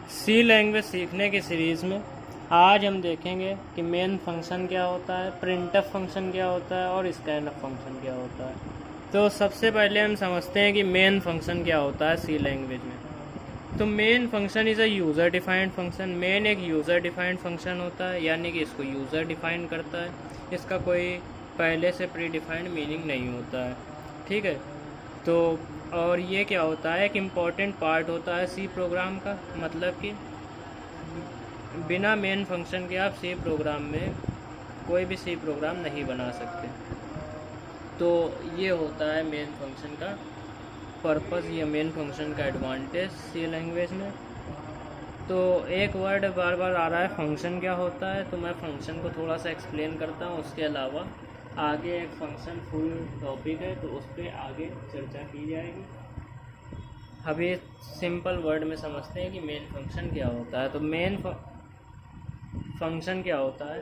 सी language सीखने की series में आज हम देखेंगे कि मेन फंक्शन क्या होता है, प्रिंटफ फंक्शन क्या होता है और स्कैनफ फंक्शन क्या होता है। तो सबसे पहले हम समझते हैं कि मेन फंक्शन क्या होता है सी लैंग्वेज में। तो main function is a user defined function. Main एक यूज़र डिफाइंड फंक्शन होता है, यानी कि इसको यूज़र डिफाइन करता है, इसका कोई पहले से प्री डिफाइंड मीनिंग नहीं होता है। ठीक है, तो और ये क्या होता है, एक इम्पॉर्टेंट पार्ट होता है सी प्रोग्राम का। मतलब कि बिना मेन फंक्शन के आप सी प्रोग्राम में कोई भी सी प्रोग्राम नहीं बना सकते। तो ये होता है मेन फंक्शन का पर्पस या मेन फंक्शन का एडवांटेज सी लैंग्वेज में। तो एक वर्ड बार बार आ रहा है, फंक्शन क्या होता है, तो मैं फंक्शन को थोड़ा सा एक्सप्लेन करता हूँ। उसके अलावा आगे एक फंक्शन फुल टॉपिक है, तो उस पर आगे चर्चा की जाएगी। अभी सिंपल वर्ड में समझते हैं कि मेन फंक्शन क्या होता है। तो मेन फंक्शन क्या होता है,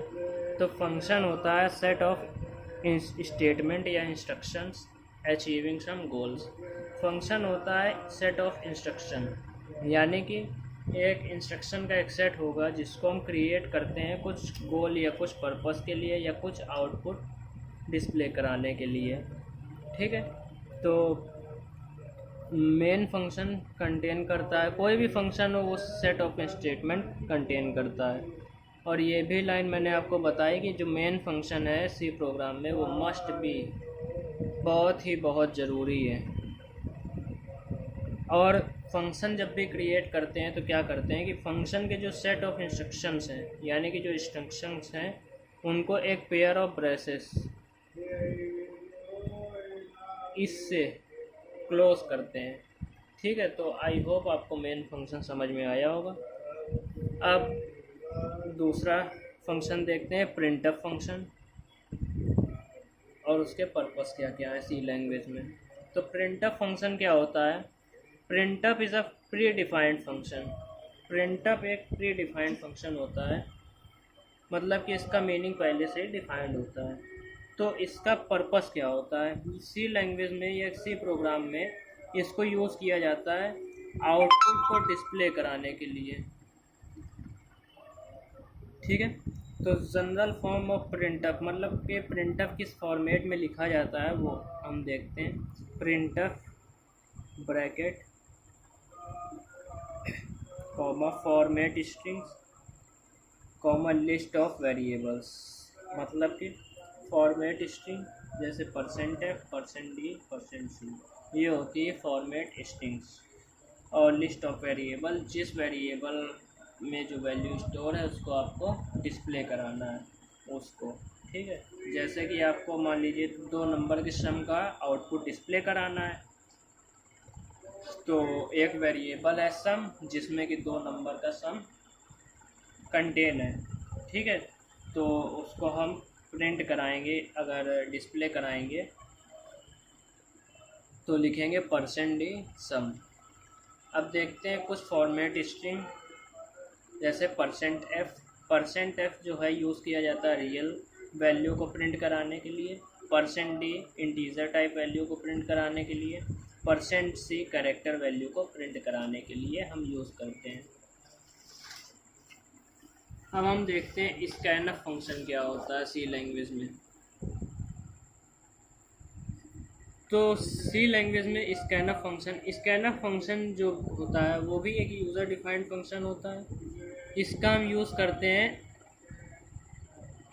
तो फंक्शन होता है सेट ऑफ स्टेटमेंट या instructions achieving some goals. Function होता है सेट ऑफ इंस्ट्रक्शन, यानी कि एक इंस्ट्रक्शन का एक सेट होगा जिसको हम क्रिएट करते हैं कुछ गोल या कुछ पर्पस के लिए या कुछ आउटपुट डिस्प्ले कराने के लिए। ठीक है, तो मेन फंक्शन कंटेन करता है, कोई भी फंक्शन हो वो सेट ऑफ स्टेटमेंट कंटेन करता है। और ये भी लाइन मैंने आपको बताई कि जो मेन फंक्शन है सी प्रोग्राम में वो मस्ट बी, बहुत ज़रूरी है। और फंक्शन जब भी क्रिएट करते हैं तो क्या करते हैं कि फंक्शन के जो सेट ऑफ इंस्ट्रक्शंस हैं, यानी कि जो इंस्ट्रक्शंस हैं, उनको एक पेयर ऑफ ब्रेसेस इससे क्लोज करते हैं। ठीक है, तो आई होप आपको मेन फंक्शन समझ में आया होगा। अब दूसरा फंक्शन देखते हैं, प्रिंटफ फंक्शन, और उसके पर्पस क्या क्या है सी लैंग्वेज में। तो प्रिंटफ फंक्शन क्या होता है, printf is a pre defined function. Printf एक प्री डिफाइंड फंक्शन होता है, मतलब कि इसका मीनिंग पहले से ही डिफाइंड होता है। तो इसका पर्पस क्या होता है, सी लैंग्वेज में या सी प्रोग्राम में इसको यूज़ किया जाता है आउटपुट को डिस्प्ले कराने के लिए। ठीक है, तो जनरल फॉर्म ऑफ प्रिंटअप, मतलब कि प्रिंटअप किस फॉर्मेट में लिखा जाता है वो हम देखते हैं। Printf bracket comma format strings comma list of variables. मतलब कि फॉर्मेट स्ट्रिंग जैसे %f, %d, %c, ये होती है फॉर्मेट स्ट्रिंग्स। और लिस्ट ऑफ वेरिएबल, जिस वेरिएबल में जो वैल्यू स्टोर है उसको आपको डिस्प्ले कराना है उसको। ठीक है, जैसे कि आपको मान लीजिए 2 नंबर के सम का आउटपुट डिस्प्ले कराना है, तो एक वेरिएबल है सम जिसमें कि 2 नंबर का सम कंटेन है। ठीक है, तो उसको हम प्रिंट कराएंगे, अगर डिस्प्ले कराएंगे तो लिखेंगे %d सम। अब देखते हैं कुछ फॉर्मेट स्ट्रिंग, जैसे %f जो है यूज़ किया जाता है रियल वैल्यू को प्रिंट कराने के लिए, %d इंटीजर टाइप वैल्यू को प्रिंट कराने के लिए, %c कैरेक्टर वैल्यू को प्रिंट कराने के लिए हम यूज़ करते हैं। अब हम देखते हैं स्कैनफ फंक्शन क्या होता है सी लैंग्वेज में। तो सी लैंग्वेज में स्कैनफ फंक्शन जो होता है वो भी एक यूज़र डिफाइंड फंक्शन होता है। इसका हम यूज़ करते हैं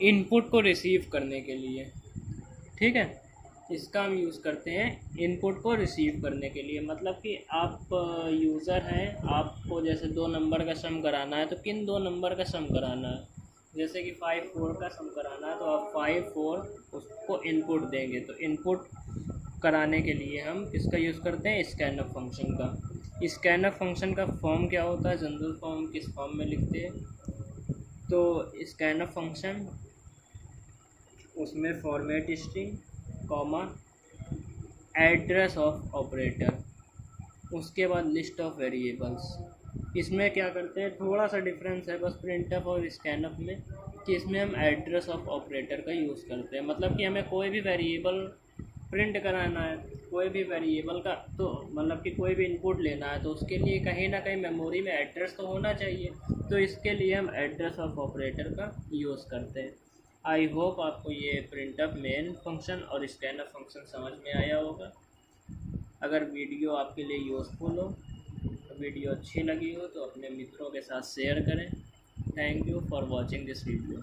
इनपुट को रिसीव करने के लिए। ठीक है, इसका हम यूज़ करते हैं इनपुट को रिसीव करने के लिए। मतलब कि आप यूज़र हैं, आपको जैसे 2 नंबर का सम कराना है, तो किन 2 नंबर का सम कराना है, जैसे कि 5-4 का सम कराना है, तो आप 5-4 उसको इनपुट देंगे। तो इनपुट कराने के लिए हम किसका यूज़ करते हैं, स्कैनफ फंक्शन का। स्कैनफ फंक्शन का फॉर्म क्या होता है, जनरल फॉर्म किस फॉर्म में लिखते हैं, तो स्कैनफ फंक्शन उसमें format string comma address of operator, उसके बाद लिस्ट ऑफ वेरिएबल्स। इसमें क्या करते हैं, थोड़ा सा डिफरेंस है बस प्रिंटफ और स्कैनफ में, कि इसमें हम एड्रेस ऑफ ऑपरेटर का यूज़ करते हैं। मतलब कि हमें कोई भी वेरिएबल प्रिंट कराना है कोई भी वेरिएबल का तो मतलब कि कोई भी इनपुट लेना है तो उसके लिए कहीं ना कहीं मेमोरी में एड्रेस तो होना चाहिए। तो इसके लिए हम एड्रेस ऑफ ऑपरेटर का यूज़ करते हैं। आई होप आपको ये प्रिंटअप मेन फंक्शन और स्कैनअप फंक्शन समझ में आया होगा। अगर वीडियो आपके लिए यूज़फुल हो, वीडियो अच्छी लगी हो तो अपने मित्रों के साथ शेयर करें। Thank you for watching this video.